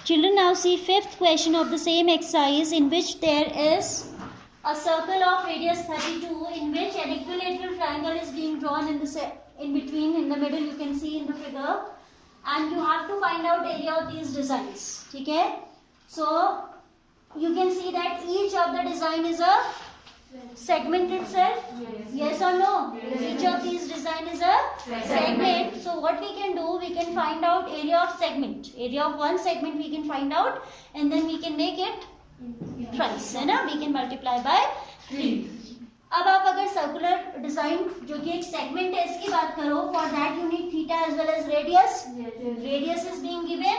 Children, now see fifth question of the same exercise, in which there is a circle of radius 32 in which an equilateral triangle is being drawn in between, in the middle you can see in the figure, and you have to find out area of these designs. Okay? So you can see that each of the design is a segment itself. Yes or no? Each of these design is a segment. So what we can do, we can find out area of segment. Area of one segment we can find out, and then we can make it thrice, है ना? We can multiply by 3. अब आप अगर circular design जो कि एक segment है इसकी बात करो, for that you need theta as well as radius. Radius is being given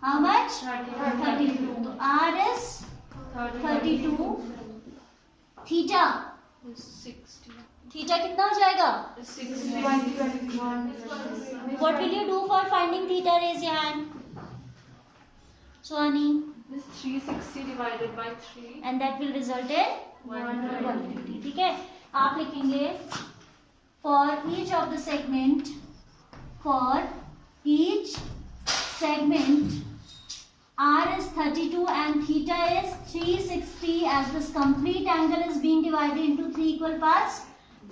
how much? 32. तो r is 32. थीटा 60. थीटा कितना हो जाएगा? 60. What will you do for finding theta? Raise your hand. Swani. This 360 divided by 3. And that will result in 150. ठीक है? आप लिखेंगे for each of the segment, for each segment r is 32 and theta is 360, as this complete angle is being divided into 3 equal parts.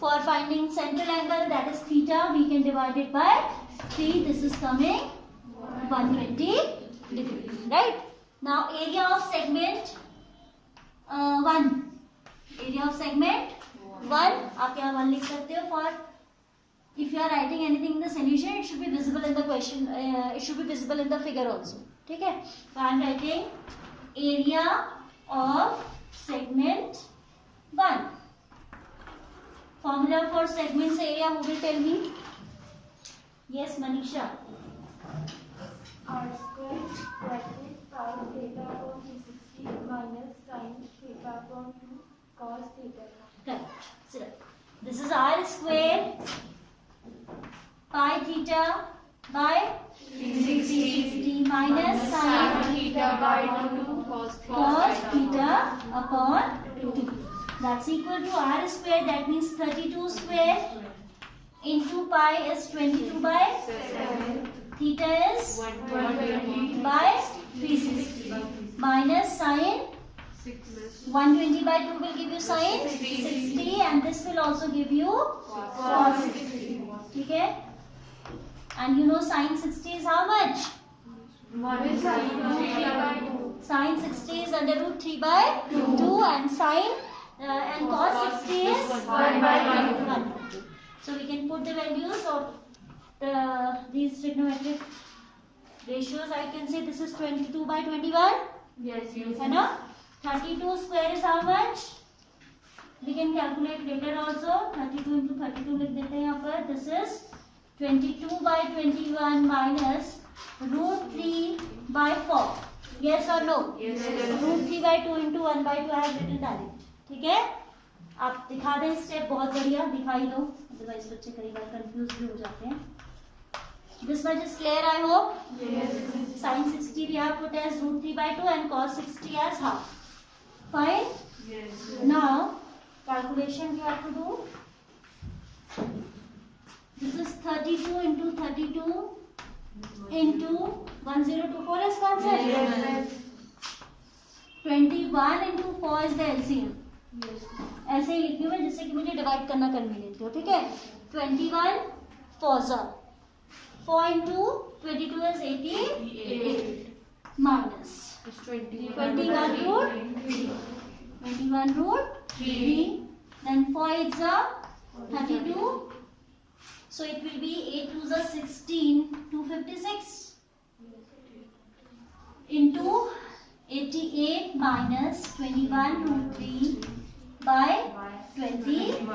For finding central angle, that is theta, we can divide it by 3. This is coming 120 degrees, right? Now area of segment 1. Area of segment 1. आप यहाँ 1 लिख सकते हो. For if you are writing anything in the solution, it should be visible in the question. It should be visible in the figure also. ठीक है? So I am writing area of segment 1. Formula for segments area. Who will tell me? Yes, Manisha. R square bracket pi theta upon 360 minus sin theta upon 2 cos theta. Right. So this is r square pi theta by 360 minus sin theta by 2 cos theta upon 2. That's equal to r square. That means 32 square into pi is 22 by 7. theta is 120 by 360 minus sin 6. 120 by 2 will give you sin 60, and this will also give you cos 60. ठीक है? And you know sin 60 is how much? Sin 60 is under root 3 by 2, and sin and cos 60 is 1 by 1. So we can put the values of these trigonometric ratios. I can say this is 22 by 21. Yes. है ना? 32 square is how much? We can calculate later also. 32 into 32 लिख देते हैं यहाँ पर. This is 22 by 21 minus root 3 by 4. Yes or no? Yes. Root 3 by 2 into 1 by 2 I have written direct. ठीक है? आप दिखा दें स्टेप. बहुत बढ़िया, दिखाई दो. अदरवाइज बच्चे कई बार कंफ्यूज भी हो जाते हैं. This much is clear, I hope. Yes. Sin 60 we have put as root 3 by 2 and cos 60 as half. Fine. Yes. Now calculation we have to do. This is 32 into 32 into 1024 is concept. Yes. 21 into 4 is the LCM. Yes. ऐसे ही लिखी हुई जिससे कि मुझे divide करना convenient हो. ठीक है? 21 4 4 into 22 is 88 minus 21 root 3. 21 root 3. Then 4 is 32. So it will be 8 to the 16, 256 into 88 minus 21 root 3 by 21.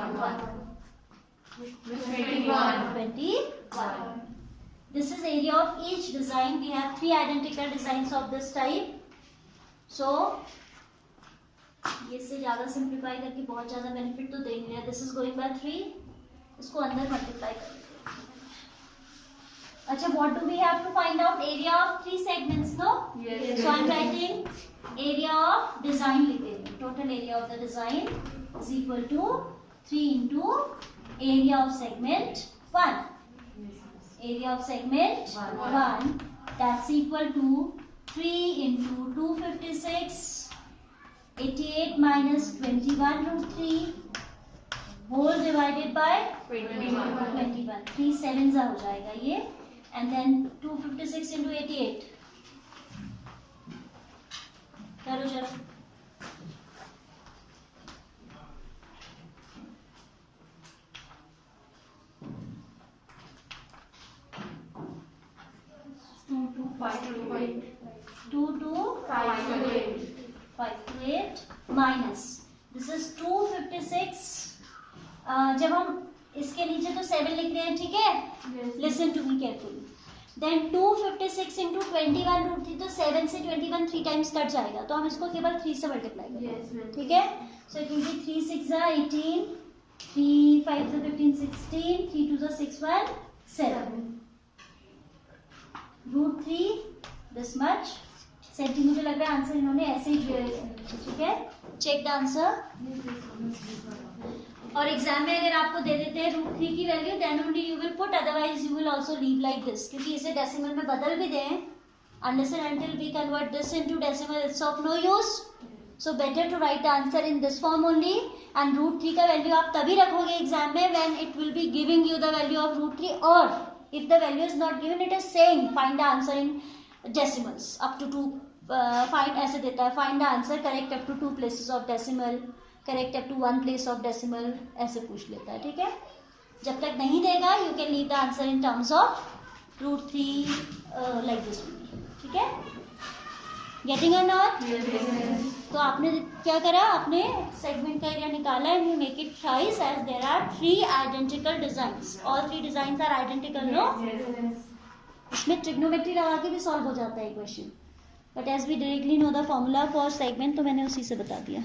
21. This is area of each design. We have 3 identical designs of this type. So ये इससे ज़्यादा simplify करके बहुत ज़्यादा benefit तो देंगे. This is going by 3. इसको अंदर मल्टीप्लाई करेंगे. अच्छा, what do we have to find out? Area of 3 segments. No? Yes. So I am writing area of design लिख देंगे. Total area of the design is equal to 3 into area of segment 1. Area of segment 1, that's equal to 3 into 256, 88 minus 21 root 3 whole divided by 21. 3 sevens हो जाएगा ये, and then 256 into 88 करो जरा. Two to 5 to 8 minus this is 256. जब हम इसके नीचे तो 7 लिख रहे हैं, ठीक है. Listen to me carefully. Then 256 into 21 root 3, तो 7 से 21 3 times कट जाएगा, तो हम इसको केवल 3 से मल्टीप्लाई करेंगे, ठीक है. So it will be 3 6 18, 3 5 15 16, 3 2 6 1 7. Root 3 this much centi. मुझे लग रहा है आंसर इन्होंने ऐसे ही दिया है, ठीक है. Check the answer. और एग्जाम में अगर आपको दे देते हैं रूट 3 की value, then only you will put, otherwise you will also leave like this, क्योंकि इसे डेसिमल में बदल भी दें, unless and until we convert this into decimal it's of no use. So better to write the answer in this form only. And root 3 का value आप तभी रखोगे एग्जाम में when it will be giving you the value of root 3, और if the value is not given, it is saying find the answer in decimals up to 2. Find ऐसे देता है, find the answer correct up to 2 places of decimal, correct up to 1 place of decimal, ऐसे पूछ लेता है, ठीक है. जब तक नहीं देगा you can leave the answer in terms of root 3 like this only, ठीक है. Getting or not? तो आपने क्या करा, आपने सेगमेंट का एरिया निकाला and you make it thrice as there are 3 identical designs. All 3 designs are identical, no. इसमें ट्रिग्नोमेट्री लगा के भी सॉल्व हो जाता है question, but as we directly know the formula for segment, तो मैंने उसी से बता दिया.